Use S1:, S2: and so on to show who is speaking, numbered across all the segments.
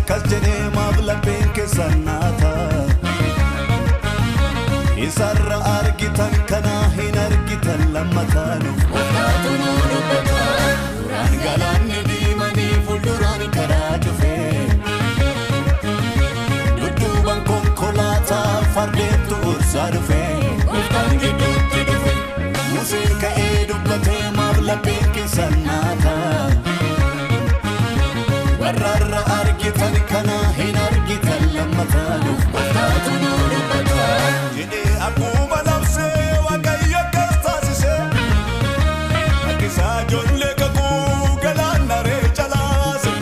S1: كجني مبلغ بينك سناتا إسر أرجتن كنا هين أرجتن لما تانو وقتاتو نوربتا دوران غلان نديمني فلدران كراجو في دودوبان كونكولاتا فردتو أرسالو في وقتان جدود تدفي موسيقى إيدو بلتي مبلغ بينك سناتا ورر أرجتن كنا هين أرجتن لما تانو وقتاتو نوربتا جدي أقوم نفسي وقايا كستاسسي أكسا جولك قلان ناري جلاسي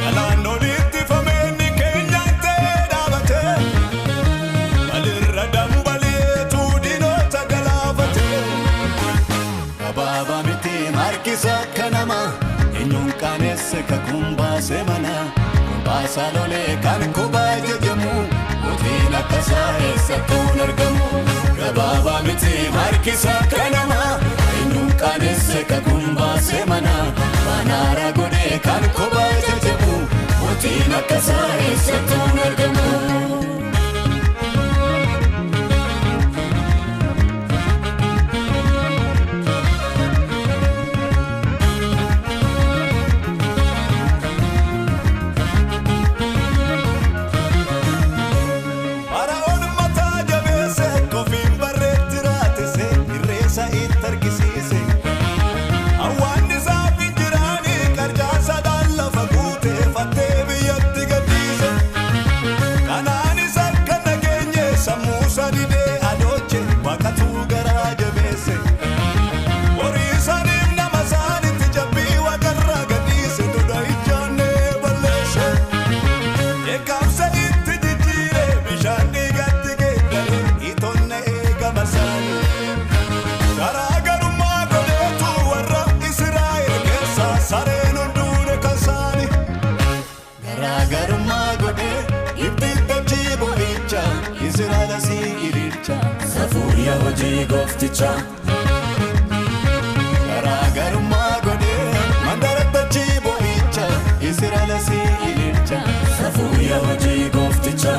S1: قلان نوليتي فميني كينيا تدابتي بالردم بليتو دينو تقلافتي كبابا متي ماركسا كنما إنيون كانيس ككومبا سيمانا كومبا سالولي كان كوبا ججمو وتينا كساي ستون أرجمو كبابا متي ماركسا كنما إنيون كانيس ككومبا سيمانا بانارا غودي كان كوبا ججمو وتينا كساي ستون أرجمو Safuria hoji gofticha Garagarumma gode mandarabachi boicha Israela si ilircha Safuria hoji gofticha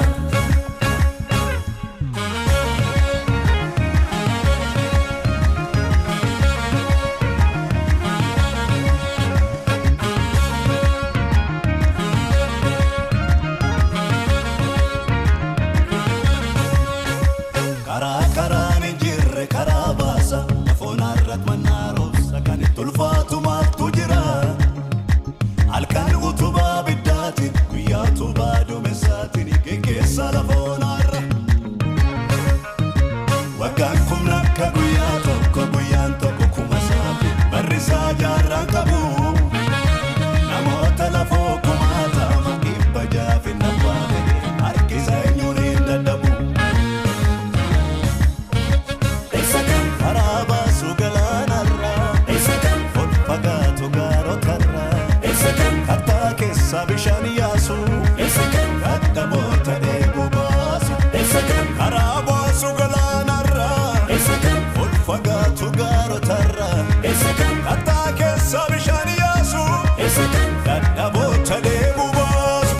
S1: Sabishan yasu, esakan kata bota dego basu, esakan karabo sugalanarra, esakan ulfaga tugaro tarra, esakan kata ke sabishan yasu, esakan kata bota dego basu.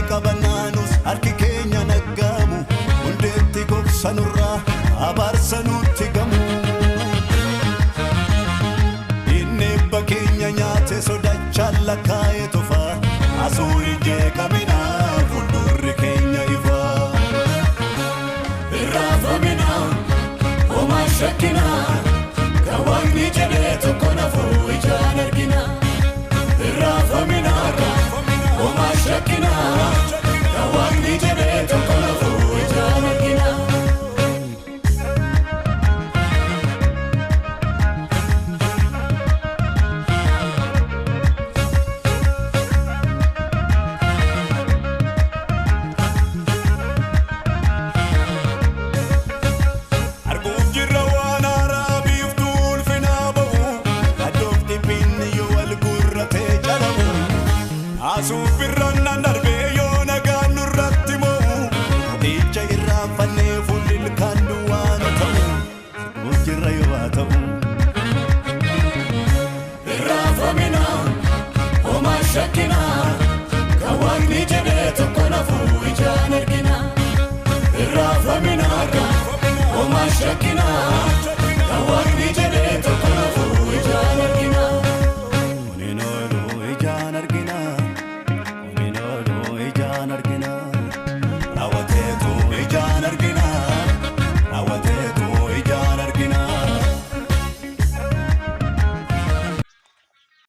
S1: Kabananus harki keenya naggamu hundeetti gogsanurra abaarsanutti gamu inni bakkeenya nyaate sodachaan lakkaa'ee tufa asuu ijee qabina fuuldurri keenya ifa irraafamina homaa shakkina kan waaqni jedhee tokko nafuu ijaan argina irraafamina Oma shakina, kawani jebe tokolafu ijana kina. Asubirrana darbe yona ganu rattimo Icha irrafane fulil kandu wana ta'u Ujirra yuwa ta'u Irrafamina Oma shakina Kawakni jede tukona fu ijaan ergina Irrafamina Oma shakina Kawakni jede